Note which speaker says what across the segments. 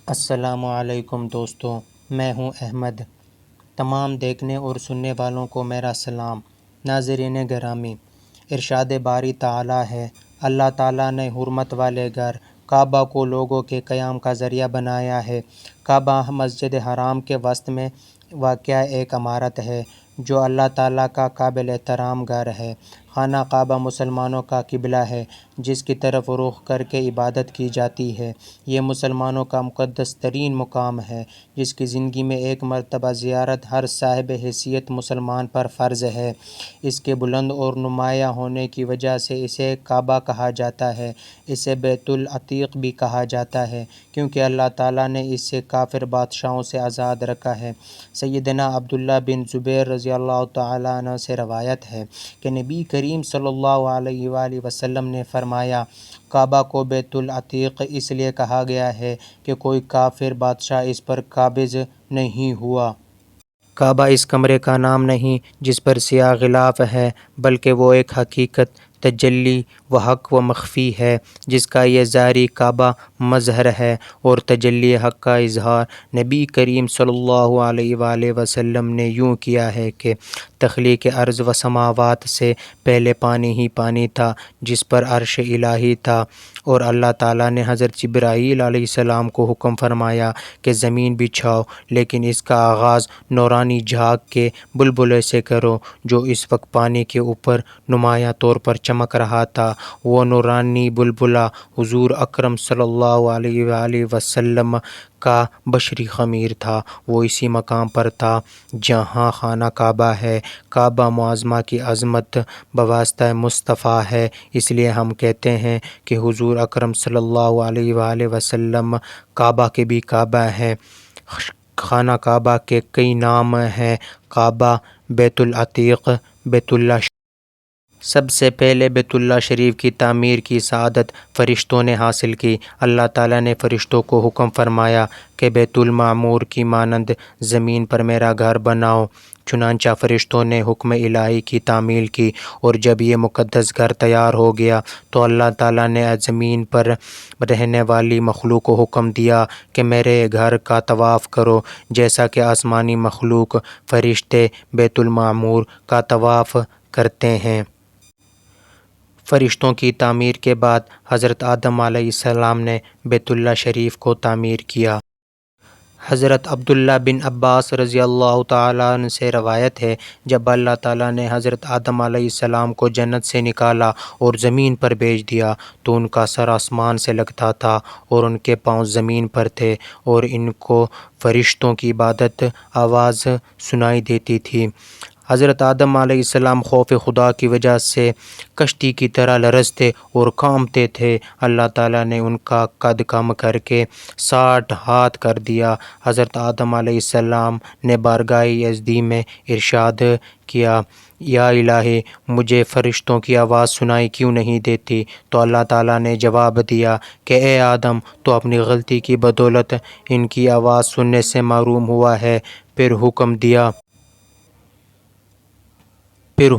Speaker 1: السلام علیکم دوستو، میں ہوں احمد۔ تمام دیکھنے اور سننے والوں کو میرا سلام۔ ناظرین گرامی، ارشاد باری تعالیٰ ہے، اللہ تعالیٰ نے حرمت والے گھر کعبہ کو لوگوں کے قیام کا ذریعہ بنایا ہے۔ کعبہ مسجد حرام کے وسط میں واقع ایک عمارت ہے جو اللہ تعالیٰ کا قابل احترام گھر ہے۔ خانہ کعبہ مسلمانوں کا قبلہ ہے جس کی طرف رخ کر کے عبادت کی جاتی ہے۔ یہ مسلمانوں کا مقدس ترین مقام ہے جس کی زندگی میں ایک مرتبہ زیارت ہر صاحب حیثیت مسلمان پر فرض ہے۔ اس کے بلند اور نمایاں ہونے کی وجہ سے اسے کعبہ کہا جاتا ہے۔ اسے بیت العتیق بھی کہا جاتا ہے کیونکہ اللہ تعالیٰ نے اسے کافر بادشاہوں سے آزاد رکھا ہے۔ سیدنا عبداللہ بن زبیر رضی اللہ تعالیٰ عنہ سے روایت ہے کہ نبی کریم صلی اللہ علیہ وآلہ وسلم نے فرمایا، کعبہ کو بیت العتیق اس لیے کہا گیا ہے کہ کوئی کافر بادشاہ اس پر قابض نہیں ہوا۔ کعبہ اس کمرے کا نام نہیں جس پر سیاہ غلاف ہے، بلکہ وہ ایک حقیقت، تجلی و حق و مخفی ہے جس کا یہ ظاہری کعبہ مظہر ہے اور تجلی حق کا اظہار نبی کریم صلی اللہ علیہ وآلہ وسلم نے یوں کیا ہے کہ تخلیق ارض و سماوات سے پہلے پانی ہی پانی تھا جس پر عرش الہی تھا، اور اللہ تعالیٰ نے حضرت جبرائیل علیہ السلام کو حکم فرمایا کہ زمین بچھاؤ، لیکن اس کا آغاز نورانی جھاگ کے بلبلے سے کرو جو اس وقت پانی کے اوپر نمایاں طور پر چمک رہا تھا۔ وہ نورانی بلبلہ حضور اکرم صلی اللہ علیہ وآلہ وسلم کا بشری خمیر تھا۔ وہ اسی مقام پر تھا جہاں خانہ کعبہ ہے۔ کعبہ معظمہ کی عظمت بواسطہ مصطفیٰ ہے، اس لیے ہم کہتے ہیں کہ حضور اکرم صلی اللہ علیہ وآلہ وسلم کعبہ کے بھی کعبہ ہیں۔ خانہ کعبہ کے کئی نام ہیں: کعبہ، بیت العتیق، بیت اللہ شریف۔ سب سے پہلے بیت اللہ شریف کی تعمیر کی سعادت فرشتوں نے حاصل کی۔ اللہ تعالیٰ نے فرشتوں کو حکم فرمایا کہ بیت المعمور کی مانند زمین پر میرا گھر بناؤ۔ چنانچہ فرشتوں نے حکم الہی کی تعمیل کی، اور جب یہ مقدس گھر تیار ہو گیا تو اللہ تعالیٰ نے زمین پر رہنے والی مخلوق کو حکم دیا کہ میرے گھر کا طواف کرو، جیسا کہ آسمانی مخلوق فرشتے بیت المعمور کا طواف کرتے ہیں۔ فرشتوں کی تعمیر کے بعد حضرت آدم علیہ السلام نے بیت اللہ شریف کو تعمیر کیا۔ حضرت عبداللہ بن عباس رضی اللہ تعالیٰ عنہ سے روایت ہے، جب اللہ تعالیٰ نے حضرت آدم علیہ السلام کو جنت سے نکالا اور زمین پر بھیج دیا تو ان کا سر آسمان سے لگتا تھا اور ان کے پاؤں زمین پر تھے، اور ان کو فرشتوں کی عبادت آواز سنائی دیتی تھی۔ حضرت آدم علیہ السلام خوف خدا کی وجہ سے کشتی کی طرح لرزتے اور کانپتے تھے۔ اللہ تعالیٰ نے ان کا قد کم کر کے 60 ہاتھ کر دیا۔ حضرت آدم علیہ السلام نے بارگاہ یزدی میں ارشاد کیا، یا الہی، مجھے فرشتوں کی آواز سنائی کیوں نہیں دیتی؟ تو اللہ تعالیٰ نے جواب دیا کہ اے آدم، تو اپنی غلطی کی بدولت ان کی آواز سننے سے محروم ہوا ہے۔ پھر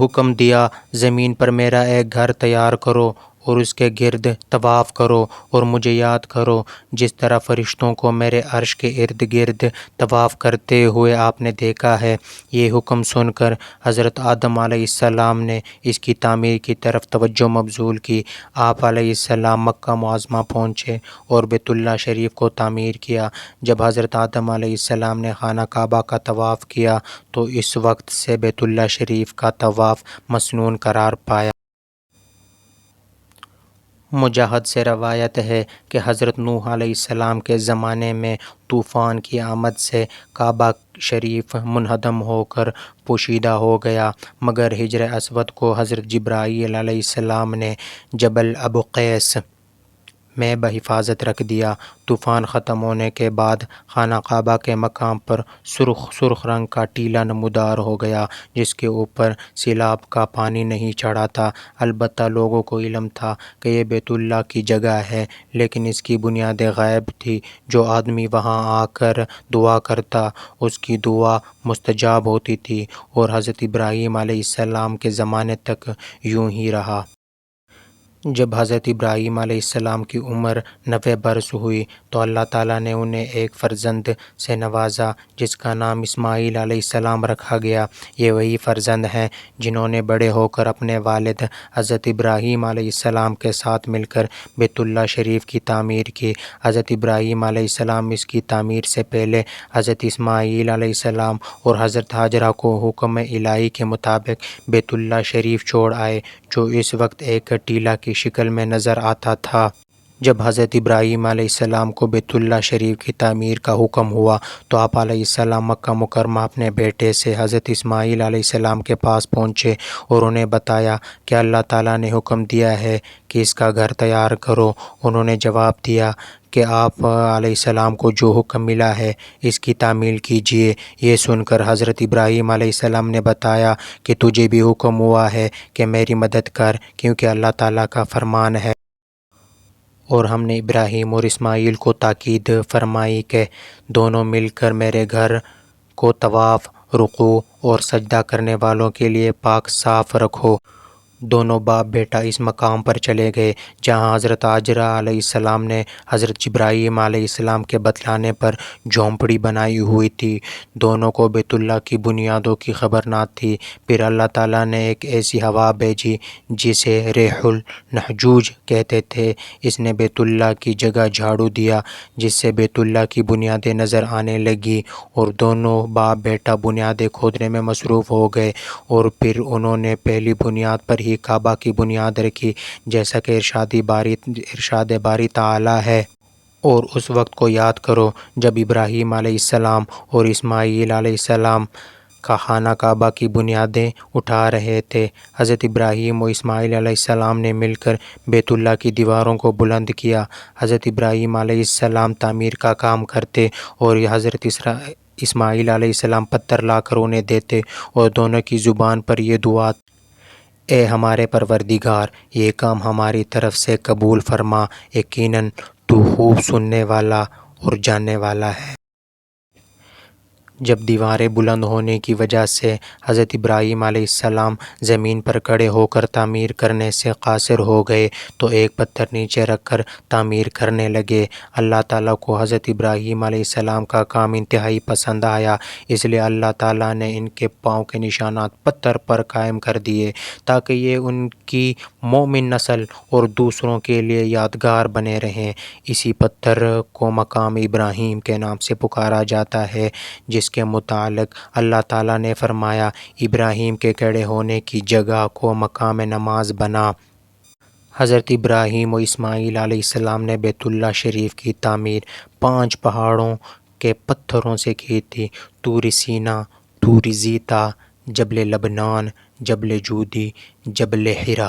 Speaker 1: حکم دیا زمین پر میرا ایک گھر تیار کرو اور اس کے گرد طواف کرو اور مجھے یاد کرو، جس طرح فرشتوں کو میرے عرش کے ارد گرد طواف کرتے ہوئے آپ نے دیکھا ہے۔ یہ حکم سن کر حضرت آدم علیہ السلام نے اس کی تعمیر کی طرف توجہ مبذول کی۔ آپ علیہ السلام مکہ معظمہ پہنچے اور بیت اللہ شریف کو تعمیر کیا۔ جب حضرت آدم علیہ السلام نے خانہ کعبہ کا طواف کیا تو اس وقت سے بیت اللہ شریف کا طواف مسنون قرار پایا۔ مجاہد سے روایت ہے کہ حضرت نوح علیہ السلام کے زمانے میں طوفان کی آمد سے کعبہ شریف منہدم ہو کر پوشیدہ ہو گیا، مگر حجر اسود کو حضرت جبرائیل علیہ السلام نے جبل ابو قیس میں بحفاظت رکھ دیا۔ طوفان ختم ہونے کے بعد خانہ کعبہ کے مقام پر سرخ رنگ کا ٹیلہ نمودار ہو گیا جس کے اوپر سیلاب کا پانی نہیں چڑھا تھا۔ البتہ لوگوں کو علم تھا کہ یہ بیت اللہ کی جگہ ہے، لیکن اس کی بنیادیں غائب تھی۔ جو آدمی وہاں آ کر دعا کرتا اس کی دعا مستجاب ہوتی تھی، اور حضرت ابراہیم علیہ السلام کے زمانے تک یوں ہی رہا۔ جب حضرت ابراہیم علیہ السلام کی عمر 90 برس ہوئی تو اللہ تعالیٰ نے انہیں ایک فرزند سے نوازا جس کا نام اسماعیل علیہ السلام رکھا گیا۔ یہ وہی فرزند ہیں جنہوں نے بڑے ہو کر اپنے والد حضرت ابراہیم علیہ السلام کے ساتھ مل کر بیت اللہ شریف کی تعمیر کی۔ حضرت ابراہیم علیہ السلام اس کی تعمیر سے پہلے حضرت اسماعیل علیہ السلام اور حضرت ہاجرہ کو حکم الہی کے مطابق بیت اللہ شریف چھوڑ آئے، جو اس وقت ایک ٹیلہ کی شکل میں نظر آتا تھا۔ جب حضرت ابراہیم علیہ السلام کو بیت اللہ شریف کی تعمیر کا حکم ہوا تو آپ علیہ السلام مکہ مکرمہ اپنے بیٹے سے حضرت اسماعیل علیہ السلام کے پاس پہنچے اور انہیں بتایا کہ اللہ تعالیٰ نے حکم دیا ہے کہ اس کا گھر تیار کرو۔ انہوں نے جواب دیا کہ آپ علیہ السلام کو جو حکم ملا ہے اس کی تعمیل کیجیے۔ یہ سن کر حضرت ابراہیم علیہ السلام نے بتایا کہ تجھے بھی حکم ہوا ہے کہ میری مدد کر، کیونکہ اللہ تعالیٰ کا فرمان ہے۔ اور ہم نے ابراہیم اور اسماعیل کو تاکید فرمائی کہ دونوں مل کر میرے گھر کو طواف، رکوع اور سجدہ کرنے والوں کے لیے پاک صاف رکھو۔ دونوں باپ بیٹا اس مقام پر چلے گئے جہاں حضرت ہاجرہ علیہ السلام نے حضرت جبرائیل علیہ السلام کے بتلانے پر جھونپڑی بنائی ہوئی تھی۔ دونوں کو بیت اللہ کی بنیادوں کی خبر نہ تھی۔ پھر اللہ تعالیٰ نے ایک ایسی ہوا بھیجی جسے ریح النحجوج کہتے تھے۔ اس نے بیت اللہ کی جگہ جھاڑو دیا جس سے بیت اللہ کی بنیادیں نظر آنے لگیں، اور دونوں باپ بیٹا بنیادیں کھودنے میں مصروف ہو گئے، اور پھر انہوں نے پہلی بنیاد پر ہی کعبہ کی بنیاد رکھی، جیسا کہ ارشاد باری تعالیٰ ہے۔ اور اس وقت کو یاد کرو جب ابراہیم علیہ السلام اور اسماعیل علیہ السلام کا خانہ کعبہ کی بنیادیں اٹھا رہے تھے۔ حضرت ابراہیم و اسماعیل علیہ السلام نے مل کر بیت اللہ کی دیواروں کو بلند کیا۔ حضرت ابراہیم علیہ السلام تعمیر کا کام کرتے اور حضرت اسماعیل علیہ السلام پتھر لا کر انہیں دیتے، اور دونوں کی زبان پر یہ دعا: اے ہمارے پروردگار، یہ کام ہماری طرف سے قبول فرما، یقیناً تو خوب سننے والا اور جاننے والا ہے۔ جب دیواریں بلند ہونے کی وجہ سے حضرت ابراہیم علیہ السلام زمین پر کھڑے ہو کر تعمیر کرنے سے قاصر ہو گئے تو ایک پتھر نیچے رکھ کر تعمیر کرنے لگے۔ اللہ تعالیٰ کو حضرت ابراہیم علیہ السلام کا کام انتہائی پسند آیا، اس لیے اللہ تعالیٰ نے ان کے پاؤں کے نشانات پتھر پر قائم کر دیے تاکہ یہ ان کی مومن نسل اور دوسروں کے لیے یادگار بنے رہیں۔ اسی پتھر کو مقام ابراہیم کے نام سے پکارا جاتا ہے، جس کے متعلق اللہ تعالیٰ نے فرمایا: ابراہیم کے کھڑے ہونے کی جگہ کو مقام نماز بنا۔ حضرت ابراہیم و اسماعیل علیہ السلام نے بیت اللہ شریف کی تعمیر 5 پہاڑوں کے پتھروں سے کی تھی: طور سینا، طور زیتا، جبل لبنان، جبل جودی، جبل حرا۔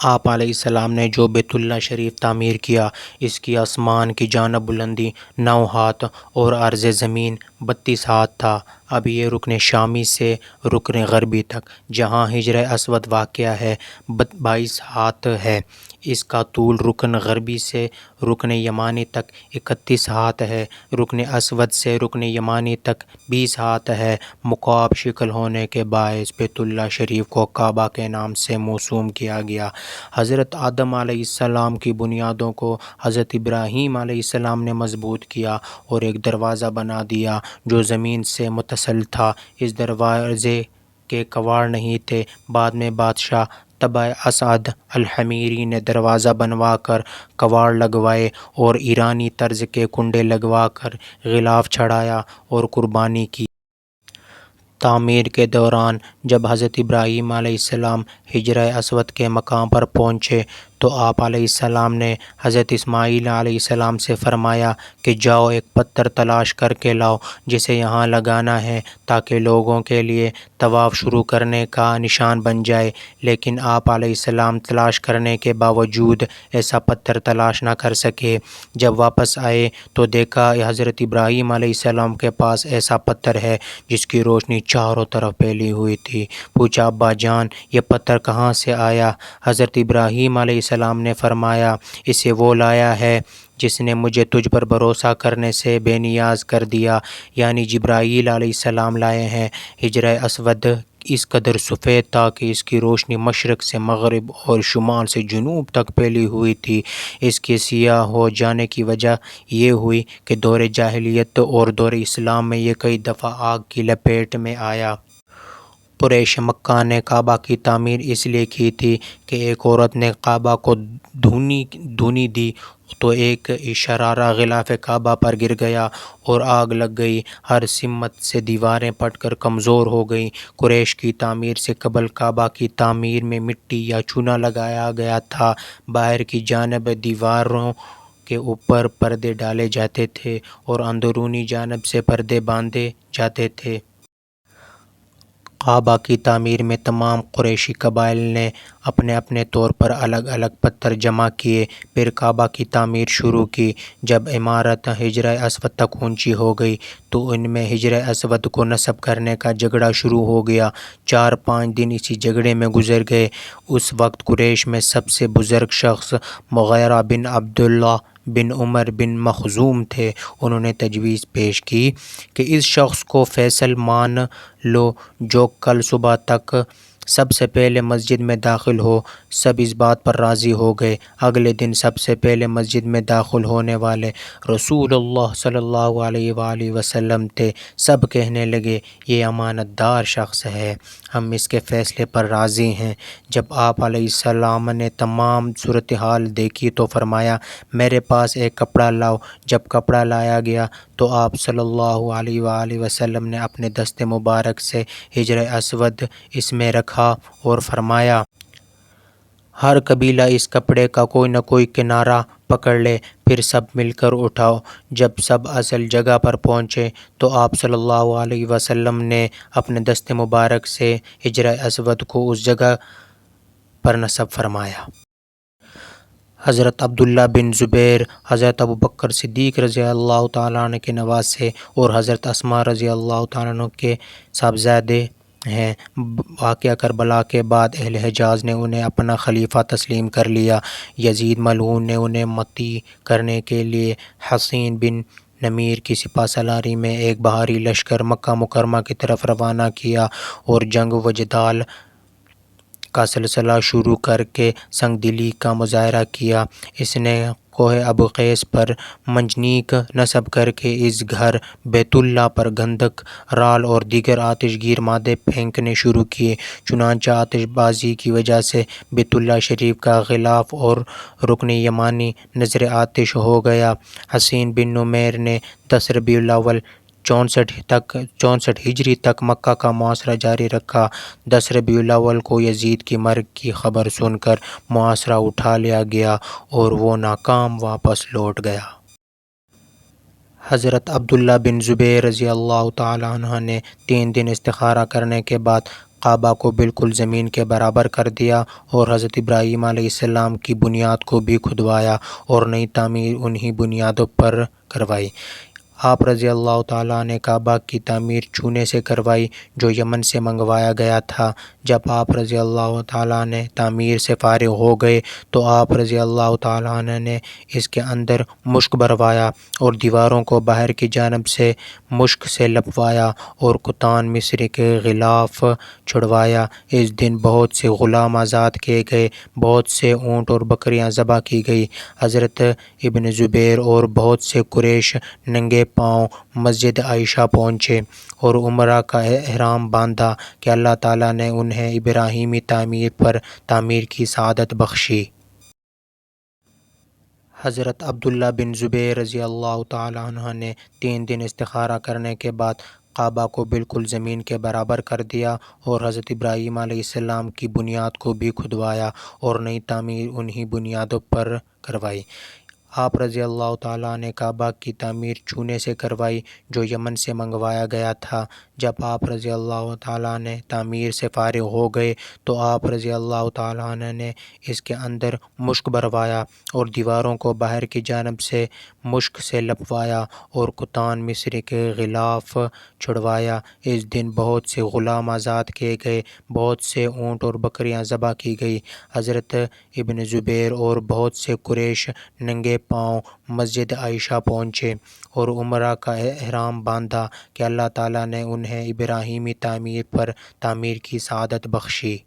Speaker 1: آپ علیہ السلام نے جو بیت اللہ شریف تعمیر کیا، اس کی آسمان کی جانب بلندی 9 ہاتھ اور عرض زمین 32 ہاتھ تھا۔ اب یہ رکن شامی سے رکن غربی تک جہاں حجر اسود واقع ہے 22 ہاتھ ہے۔ اس کا طول رکن غربی سے رکن یمانی تک 31 ہاتھ ہے۔ رکن اسود سے رکن یمانی تک 20 ہاتھ ہے۔ مکعب شکل ہونے کے باعث بیت اللہ شریف کو کعبہ کے نام سے موسوم کیا گیا۔ حضرت آدم علیہ السلام کی بنیادوں کو حضرت ابراہیم علیہ السلام نے مضبوط کیا اور ایک دروازہ بنا دیا جو زمین سے متصل تھا۔ اس دروازے کے کواڑ نہیں تھے۔ بعد میں بادشاہ تبع اسعد الحمیری نے دروازہ بنوا کر کواڑ لگوائے اور ایرانی طرز کے کنڈے لگوا کر غلاف چڑھایا اور قربانی کی۔ تعمیر کے دوران جب حضرت ابراہیم علیہ السلام حجر اسود کے مقام پر پہنچے تو آپ علیہ السلام نے حضرت اسماعیل علیہ السلام سے فرمایا کہ جاؤ ایک پتھر تلاش کر کے لاؤ جسے یہاں لگانا ہے تاکہ لوگوں کے لیے طواف شروع کرنے کا نشان بن جائے۔ لیکن آپ علیہ السلام تلاش کرنے کے باوجود ایسا پتھر تلاش نہ کر سکے۔ جب واپس آئے تو دیکھا حضرت ابراہیم علیہ السلام کے پاس ایسا پتھر ہے جس کی روشنی چاروں طرف پھیلی ہوئی تھی۔ پوچھا: ابا جان، یہ پتھر کہاں سے آیا؟ حضرت ابراہیم علیہ السلام نے فرمایا: اسے وہ لایا ہے جس نے مجھے تجھ پر بھروسہ کرنے سے بے نیاز کر دیا، یعنی جبرائیل علیہ السلام لائے ہیں۔ حجر اسود اس قدر سفید تھا کہ اس کی روشنی مشرق سے مغرب اور شمال سے جنوب تک پھیلی ہوئی تھی۔ اس کے سیاہ ہو جانے کی وجہ یہ ہوئی کہ دور جاہلیت اور دور اسلام میں یہ کئی دفعہ آگ کی لپیٹ میں آیا۔ قریش مکہ نے کعبہ کی تعمیر اس لیے کی تھی کہ ایک عورت نے کعبہ کو دھونی دی تو ایک شرارہ غلاف کعبہ پر گر گیا اور آگ لگ گئی۔ ہر سمت سے دیواریں پھٹ کر کمزور ہو گئیں۔ قریش کی تعمیر سے قبل کعبہ کی تعمیر میں مٹی یا چونا لگایا گیا تھا۔ باہر کی جانب دیواروں کے اوپر پردے ڈالے جاتے تھے اور اندرونی جانب سے پردے باندھے جاتے تھے۔ کعبہ کی تعمیر میں تمام قریشی قبائل نے اپنے اپنے طور پر الگ الگ پتھر جمع کیے، پھر کعبہ کی تعمیر شروع کی۔ جب عمارت حجرہ اسود تک اونچی ہو گئی تو ان میں حجرہ اسود کو نصب کرنے کا جھگڑا شروع ہو گیا۔ 4-5 دن اسی جھگڑے میں گزر گئے۔ اس وقت قریش میں سب سے بزرگ شخص مغیرہ بن عبداللہ بن عمر بن مخزوم تھے۔ انہوں نے تجویز پیش کی کہ اس شخص کو فیصل مان لو جو کل صبح تک سب سے پہلے مسجد میں داخل ہو۔ سب اس بات پر راضی ہو گئے۔ اگلے دن سب سے پہلے مسجد میں داخل ہونے والے رسول اللہ صلی اللہ علیہ وآلہ وسلم تھے۔ سب کہنے لگے یہ امانت دار شخص ہے، ہم اس کے فیصلے پر راضی ہیں۔ جب آپ علیہ السلام نے تمام صورتحال دیکھی تو فرمایا میرے پاس ایک کپڑا لاؤ۔ جب کپڑا لایا گیا تو آپ صلی اللہ علیہ وآلہ وسلم نے اپنے دست مبارک سے حجر اسود اس میں رکھا اور فرمایا ہر قبیلہ اس کپڑے کا کوئی نہ کوئی کنارہ پکڑ لے، پھر سب مل کر اٹھاؤ۔ جب سب اصل جگہ پر پہنچے تو آپ صلی اللہ علیہ وسلم نے اپنے دست مبارک سے حجر اسود کو اس جگہ پر نصب فرمایا۔ حضرت عبداللہ بن زبیر حضرت ابوبکر صدیق رضی اللہ تعالیٰ عنہ کے نواسے اور حضرت اسماء رضی اللہ تعالیٰ عنہ کے صاحبزادے ہیں۔ واقعہ کربلا کے بعد اہل حجاز نے انہیں اپنا خلیفہ تسلیم کر لیا۔ یزید ملعون نے انہیں مطیع کرنے کے لیے حصین بن نمیر کی سپہ سالاری میں ایک بھاری لشکر مکہ مکرمہ کی طرف روانہ کیا اور جنگ و جدال کا سلسلہ شروع کر کے سنگ دلی کا مظاہرہ کیا۔ اس نے کوہ ابو قیس پر منجنیق نصب کر کے اس گھر بیت اللہ پر گندھک، رال اور دیگر آتش گیر مادے پھینکنے شروع کیے۔ چنانچہ آتش بازی کی وجہ سے بیت اللہ شریف کا غلاف اور رکن یمانی نذر آتش ہو گیا۔ حصین بن نمیر نے 10 ربیع الاول 64 ہجری تک مکہ کا محاصرہ جاری رکھا۔ 10 ربیع الاول کو یزید کی مرگ کی خبر سن کر محاصرہ اٹھا لیا گیا اور وہ ناکام واپس لوٹ گیا۔ حضرت عبداللہ بن زبیر رضی اللہ تعالیٰ عنہ نے 3 دن استخارہ کرنے کے بعد کعبہ کو بالکل زمین کے برابر کر دیا اور حضرت ابراہیم علیہ السلام کی بنیاد کو بھی کھدوایا اور نئی تعمیر انہی بنیادوں پر کروائی۔ آپ رضی اللہ تعالیٰ نے کعبہ کی تعمیر چونے سے کروائی جو یمن سے منگوایا گیا تھا۔ جب آپ رضی اللہ تعالیٰ نے تعمیر سے فارغ ہو گئے تو آپ رضی اللہ تعالیٰ نے اس کے اندر مشک بھروایا اور دیواروں کو باہر کی جانب سے مشک سے لپوایا اور کتان مصری کے غلاف چھڑوایا۔ اس دن بہت سے غلام آزاد کیے گئے، بہت سے اونٹ اور بکریاں ذبح کی گئی۔ حضرت ابن زبیر اور بہت سے قریش ننگے پاؤں مسجد عائشہ پہنچے اور عمرہ کا احرام باندھا کہ اللہ تعالیٰ نے انہیں ابراہیمی تعمیر پر تعمیر کی سعادت بخشی۔ حضرت عبداللہ بن زبیر رضی اللہ تعالیٰ عنہ نے 3 دن استخارہ کرنے کے بعد کعبہ کو بالکل زمین کے برابر کر دیا اور حضرت ابراہیم علیہ السلام کی بنیاد کو بھی کھدوایا اور نئی تعمیر انہی بنیادوں پر کروائی۔ آپ رضی اللہ تعالیٰ نے کعبہ کی تعمیر چونے سے کروائی جو یمن سے منگوایا گیا تھا۔ جب آپ رضی اللہ تعالیٰ نے تعمیر سے فارغ ہو گئے تو آپ رضی اللہ تعالیٰ نے اس کے اندر مشک بھروایا اور دیواروں کو باہر کی جانب سے مشک سے لپوایا اور کتان مصری کے غلاف چھڑوایا۔ اس دن بہت سے غلام آزاد کیے گئے، بہت سے اونٹ اور بکریاں ذبح کی گئی۔ حضرت ابن زبیر اور بہت سے قریش ننگے پاؤں مسجد عائشہ پہنچے اور عمرہ کا احرام باندھا کہ اللہ تعالیٰ نے انہیں ابراہیمی تعمیر پر تعمیر کی سعادت بخشی۔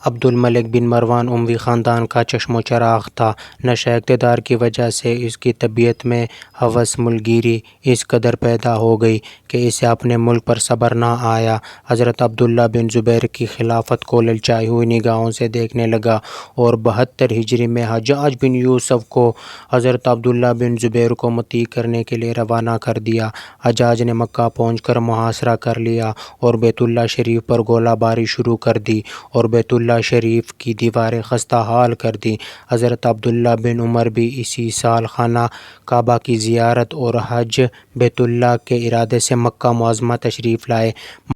Speaker 1: عبد الملک بن مروان اموی خاندان کا چشم و چراغ تھا۔ نشہ اقتدار کی وجہ سے اس کی طبیعت میں ہوس ملگیری اس قدر پیدا ہو گئی کہ اسے اپنے ملک پر صبر نہ آیا۔ حضرت عبداللہ بن زبیر کی خلافت کو للچائی ہوئی نگاہوں سے دیکھنے لگا اور 72 ہجری میں حجاج بن یوسف کو حضرت عبداللہ بن زبیر کو مطیع کرنے کے لیے روانہ کر دیا۔ حجاج نے مکہ پہنچ کر محاصرہ کر لیا اور بیت اللہ شریف پر گولہ باری شروع کر دی اور بیت اللہ شریف کی دیواریں خستہ حال کر دیں۔ حضرت عبداللہ بن عمر بھی اسی سال خانہ کعبہ کی زیارت اور حج بیت اللہ کے ارادے سے مکہ معظمہ تشریف لائے۔